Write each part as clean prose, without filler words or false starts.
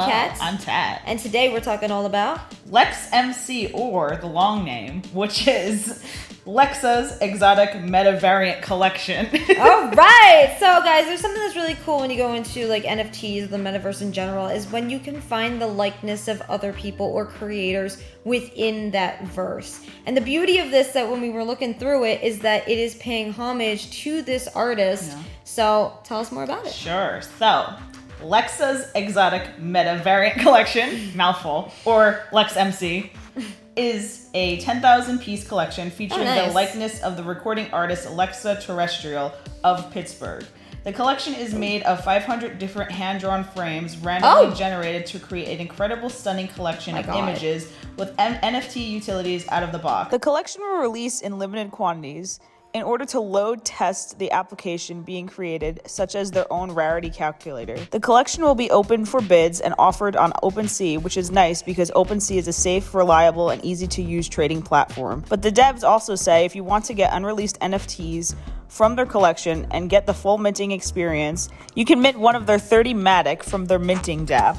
Kat. I'm Tat. And today we're talking all about LexMC, or the long name, which is Lexa's Exotic Meta-Variant Collection. All right. So, guys, there's something that's really cool when you go into like NFTs, the metaverse in general, is when you can find the likeness of other people or creators within that verse. And the beauty of this, that when we were looking through it, is that it is paying homage to this artist. Yeah. So, tell us more about it. Sure. So, Lexa's Exotic Meta-Variant Collection, mouthful, or LexMC, is a 10,000 piece collection featuring the likeness of the recording artist Lexa Terrestrial of Pittsburgh. The collection is made of 500 different hand-drawn frames randomly generated to create an incredible, stunning collection of images with NFT utilities out of the box. The collection will release in limited quantities in order to load test the application being created, such as their own rarity calculator. The collection will be open for bids and offered on Opensea, which is nice because Opensea is a safe, reliable, and easy-to-use trading platform. But the devs also say if you want to get unreleased NFTs from their collection and get the full minting experience, you can mint one of their 30 Matic from their minting dApp.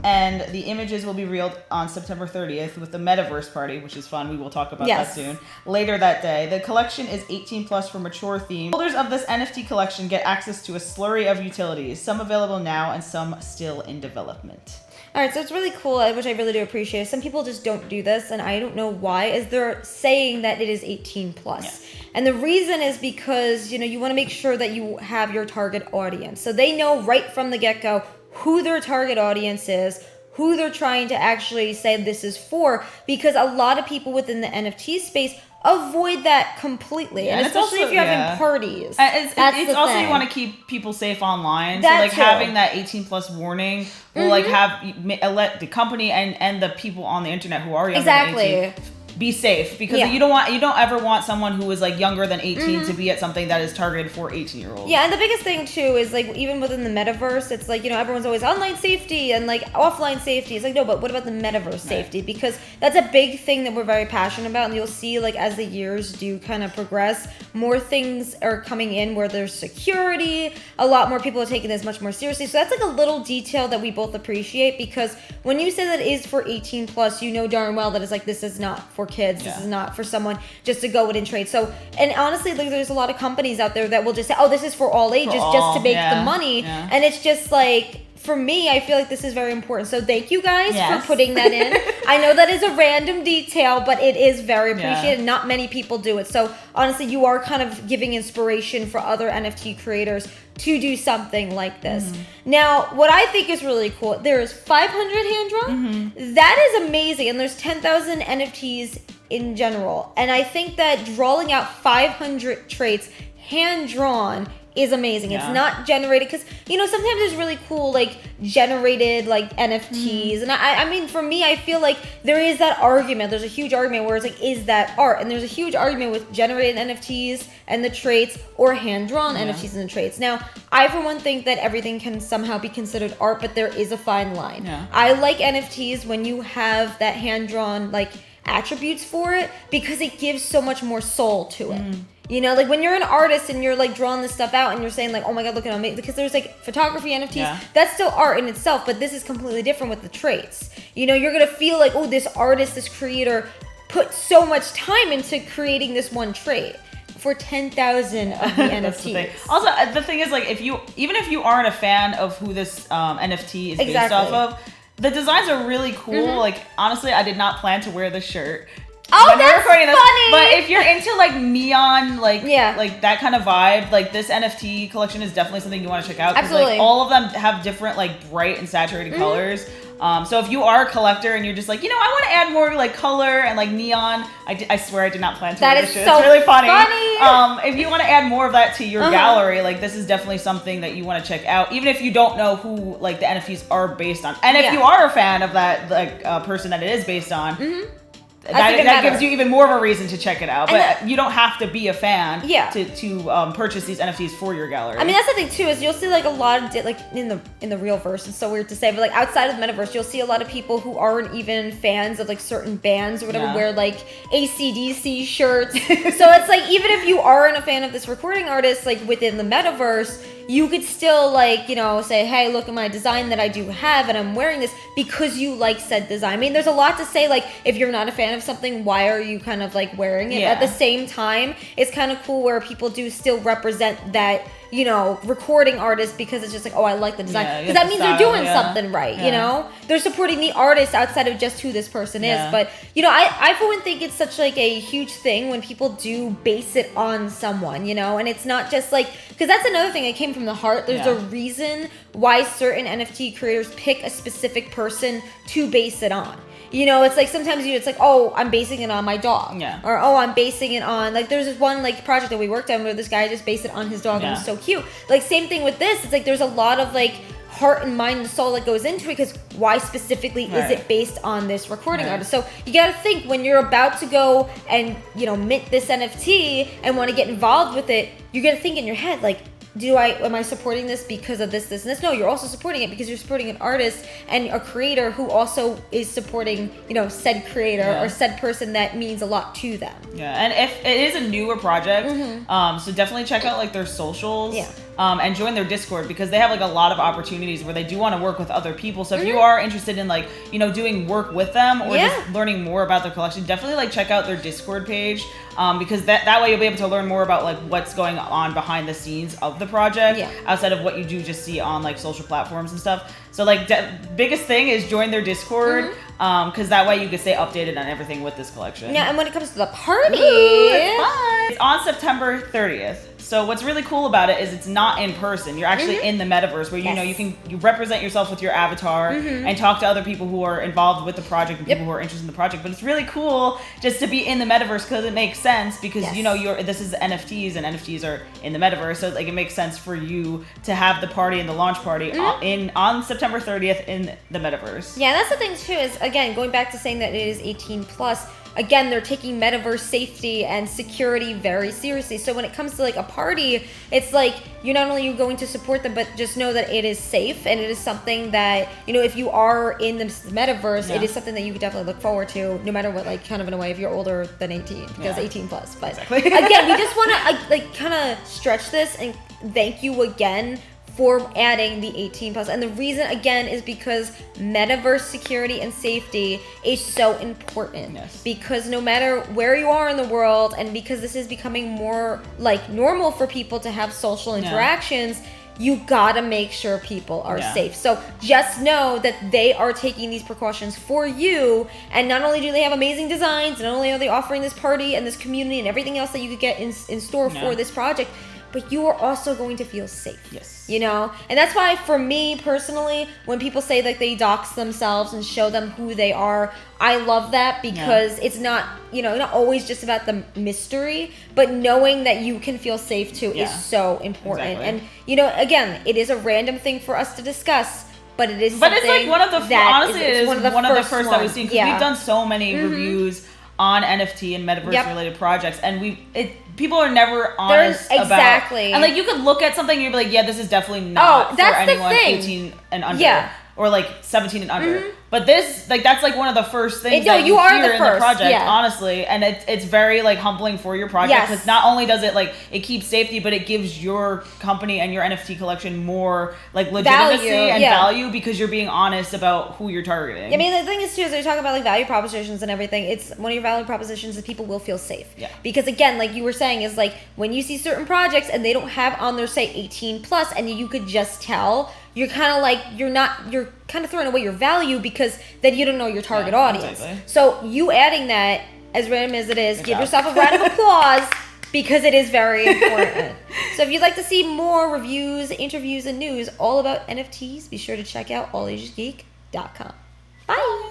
And the images will be revealed on September 30th with the Metaverse party, which is fun. We will talk about that soon. Later that day. The collection is 18 plus for mature themes. Holders of this NFT collection get access to a slurry of utilities, some available now and some still in development. All right, so it's really cool, which I really do appreciate. Some people just don't do this, and I don't know why, is they're saying that it is 18 plus. Yeah. And the reason is because, you want to make sure that you have your target audience. So they know right from the get-go who their target audience is, who they're trying to actually say this is for, because a lot of people within the NFT space avoid that completely, and especially if you're having parties. It's also thing. You want to keep people safe online, so having that 18 plus warning will let the company and the people on the internet who are younger than 18 be safe, because you don't ever want someone who is younger than 18 to be at something that is targeted for 18-year-olds. Yeah, and the biggest thing too is even within the metaverse, it's everyone's always online safety and offline safety. It's no, but what about the metaverse safety? Because that's a big thing that we're very passionate about, and you'll see as the years do kind of progress, more things are coming in where there's security. A lot more people are taking this much more seriously. So that's a little detail that we both appreciate, because when you say that it is for 18 plus, darn well that it's this is not for kids. This is not for someone just to go in and trade. So, and honestly, there's a lot of companies out there that will just say, oh, this is for all ages, just to make the money. Yeah. And it's just for me, I feel this is very important. So thank you guys for putting that in. I know that is a random detail, but it is very appreciated. Yeah. Not many people do it. So honestly, you are kind of giving inspiration for other NFT creators to do something like this. Mm-hmm. Now, what I think is really cool, there's 500 hand-drawn. Mm-hmm. That is amazing. And there's 10,000 NFTs in general. And I think that drawing out 500 traits hand-drawn is amazing. Yeah. It's not generated, because sometimes it's really cool generated NFTs, and I mean, for me, I feel there is that argument. There's a huge argument where it's is that art? And there's a huge argument with generated NFTs and the traits, or hand-drawn NFTs and the traits. Now, I for one think that everything can somehow be considered art, but there is a fine line. Yeah. I like NFTs when you have that hand-drawn attributes for it, because it gives so much more soul to it. When you're an artist and you're drawing this stuff out and you're saying oh my god, look at me, because there's photography NFTs, that's still art in itself, but this is completely different with the traits. You're gonna feel oh, this artist, this creator put so much time into creating this one trait for 10,000 of the NFTs. Also, the thing is even if you aren't a fan of who this NFT is based off of, the designs are really cool. Mm-hmm. Honestly, I did not plan to wear this shirt. Oh, that's funny! But if you're into neon, that kind of vibe, this NFT collection is definitely something you want to check out. Absolutely. All of them have different bright and saturated colors. So if you are a collector and you're just I want to add more color and neon, I swear I did not plan to wear this shit. So it's really funny. If you want to add more of that to your gallery, this is definitely something that you want to check out, even if you don't know who the NFTs are based on. And if you are a fan of that person that it is based on, that gives you even more of a reason to check it out. But you don't have to be a fan to purchase these NFTs for your gallery. I mean, that's the thing too, is you'll see a lot of in the real verse. It's so weird to say, but outside of the metaverse, you'll see a lot of people who aren't even fans of certain bands or whatever wear AC/DC shirts. So it's even if you aren't a fan of this recording artist within the metaverse, you could still like, you know, say, hey, look at my design that I do have and I'm wearing this because you like said design. I mean, there's a lot to say, like, if you're not a fan of something, why are you kind of like wearing it? Yeah. At the same time, it's kind of cool where people do still represent that, you know, recording artist because it's just like, oh, I like the design. Because that means they're doing something right, you know? They're supporting the artist outside of just who this person is. But, you know, I for one think it's such like a huge thing when people do base it on someone, you know? And it's not just like, because that's another thing that came from the heart. There's a reason why certain NFT creators pick a specific person to base it on. You know, it's like sometimes it's like, oh, I'm basing it on my dog. Yeah. Or, oh, I'm basing it on, like, there's this one, like, project that we worked on where this guy just based it on his dog and it was so cute. Like, same thing with this. It's like there's a lot of, like, heart and mind and soul that goes into it because why specifically is it based on this recording artist? So you got to think when you're about to go and, you know, mint this NFT and want to get involved with it, you got to think in your head, like, am I supporting this because of this, and this? No, you're also supporting it because you're supporting an artist and a creator who also is supporting, you know, said creator or said person that means a lot to them. Yeah, and if it is a newer project, so definitely check out like their socials. And join their Discord because they have like a lot of opportunities where they do want to work with other people. So if you are interested in like, you know, doing work with them or just learning more about their collection, definitely like check out their Discord page because that way you'll be able to learn more about like what's going on behind the scenes of the project outside of what you do just see on like social platforms and stuff. So like biggest thing is join their Discord because that way you can stay updated on everything with this collection. Yeah, and when it comes to the party, it's fun. It's on September 30th. So what's really cool about it is it's not in person. You're actually in the metaverse where, you know, you represent yourself with your avatar and talk to other people who are involved with the project and people who are interested in the project. But it's really cool just to be in the metaverse because it makes sense because, you know, this is NFTs and NFTs are in the metaverse. So like it makes sense for you to have the party and the launch party on September 30th in the metaverse. Yeah, that's the thing too is, again, going back to saying that it is 18 plus, again, they're taking metaverse safety and security very seriously. So when it comes to like a party, it's like you're not only going to support them, but just know that it is safe and it is something that, you know, if you are in the metaverse, it is something that you could definitely look forward to, no matter what, like kind of in a way if you're older than 18, because 18 plus. But again, we just want to like kind of stretch this and thank you again for adding the 18 plus. And the reason again is because metaverse security and safety is so important. Because no matter where you are in the world, and because this is becoming more like normal for people to have social interactions, you gotta make sure people are safe. So just know that they are taking these precautions for you, and not only do they have amazing designs, not only are they offering this party and this community and everything else that you could get in store for this project, but you are also going to feel safe. You know? And that's why, for me personally, when people say that they dox themselves and show them who they are, I love that because it's not, you know, not always just about the mystery, but knowing that you can feel safe too is so important. And, you know, again, it is a random thing for us to discuss, but it is something it's like one of the, honestly, it is one of the first that we've seen because we've done so many reviews on NFT and metaverse related projects, and people are never honest about, and like you could look at something and you'd be like, yeah, this is definitely not for anyone 18 and under, or like 17 and under. But this, like, that's like one of the first things that you hear in the project, honestly, and it's very like humbling for your project because not only does it like it keeps safety, but it gives your company and your NFT collection more like legitimacy and value because you're being honest about who you're targeting. I mean, the thing is too is they talk about like value propositions and everything. It's one of your value propositions is people will feel safe. Because again, like you were saying, is like when you see certain projects and they don't have on their site 18 plus, and you could just tell. You're kind of like, you're kind of throwing away your value because then you don't know your target audience. So you adding that, as random as it is, give yourself a round of applause because it is very important. So if you'd like to see more reviews, interviews, and news all about NFTs, be sure to check out allagesgeek.com. Bye!